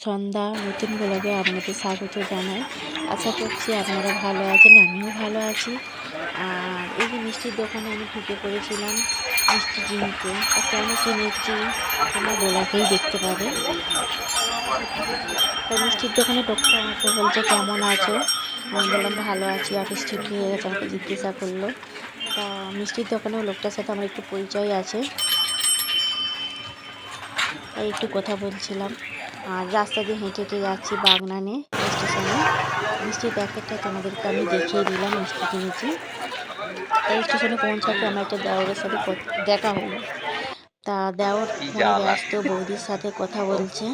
সন্ধ্যা নতুন ব্লগে আপনাদের স্বাগত জানাই। আশা করছি আপনারা ভালো আছেন, আমিও ভালো আছি। আর এই যে মিষ্টির দোকানে আমি ঢুকে পড়েছিলাম মিষ্টি কিনতে। তা কেন কিনেছি তোমরা ব্লগেই দেখতে পাবে। তা মিষ্টির দোকানে লোকটা আমাকে বলছে কেমন আছো, আমি বললাম ভালো আছি। অফিস ছুটি হয়ে গেছে, আমাকে জিজ্ঞাসা করলো। তা মিষ্টির দোকানেও লোকটার সাথে আমার একটু পরিচয় আছে, তাই একটু কথা বলছিলাম। আর রাস্তা দিয়ে হেঁটে হেঁটে যাচ্ছি বাগনানে স্টেশনে। মিষ্টির প্যাকেটটা তোমাদেরকে আমি দেখিয়ে দিলাম, মিষ্টি কিনেছি। তাই স্টেশনে পৌঁছাতে আমার একটা দেওরের সাথে দেখা হলো। তা দেওর ফোনে ব্যস্ত, বৌদির সাথে কথা বলছে।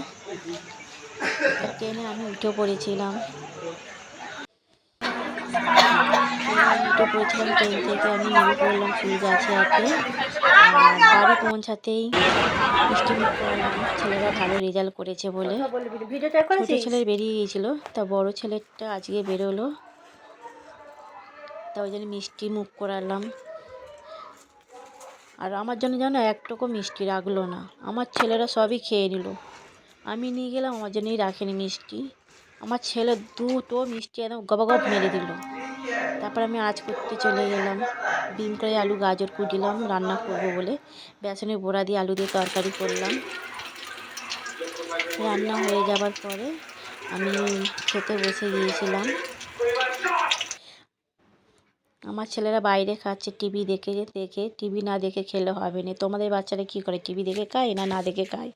তা ট্রেনে আমি উঠে পড়েছিলাম। ট্রেন থেকে আমি নেমে পড়লাম ফুলগাছি হাটে। আর বাড়ি পৌঁছাতেই মিষ্টি মুখ করালাম ছেলেরা ভালো রেজাল্ট করেছে বলে। ছোট ছেলের বেরিয়ে গিয়েছিল, তা বড় ছেলেরটা আজকে বেরোলো, তা ওই জন্য মিষ্টি মুখ করালাম। আর আমার জন্য যেন একটুকু মিষ্টি রাখলো না, আমার ছেলেরা সবই খেয়ে নিল। আমি নিয়ে গেলাম, আমার জন্যই রাখেনি মিষ্টি। আমার ছেলে দুটো মিষ্টি একদম গবাগব মেরে দিল। তারপর আমি আঁচ করতে চলে গেলাম। ডিম করে আলু গাজর কুটিলাম রান্না করব বলে। বেসনের বড়া দিয়ে আলু দিয়ে তরকারি করলাম। রান্না হয়ে যাবার পরে আমি খেতে বসে গিয়েছিলাম। আমার ছেলেরা বাইরে খাচ্ছে টিভি দেখে দেখে। টিভি না দেখে খেলে হবে না। তোমাদের বাচ্চারা কী করে, টিভি দেখে খায় না না দেখে খায়?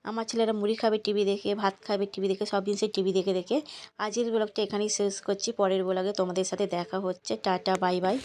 আমার ছেলেরা মুড়ি খাবে টিভি দেখে, ভাত খাবে টিভি দেখে, সব জিনিসই টিভি দেখে দেখে। আজকের ব্লগটা এখানেই শেষ করছি। পরের ব্লগে তোমাদের সাথে দেখা হচ্ছে। Tata, bye bye.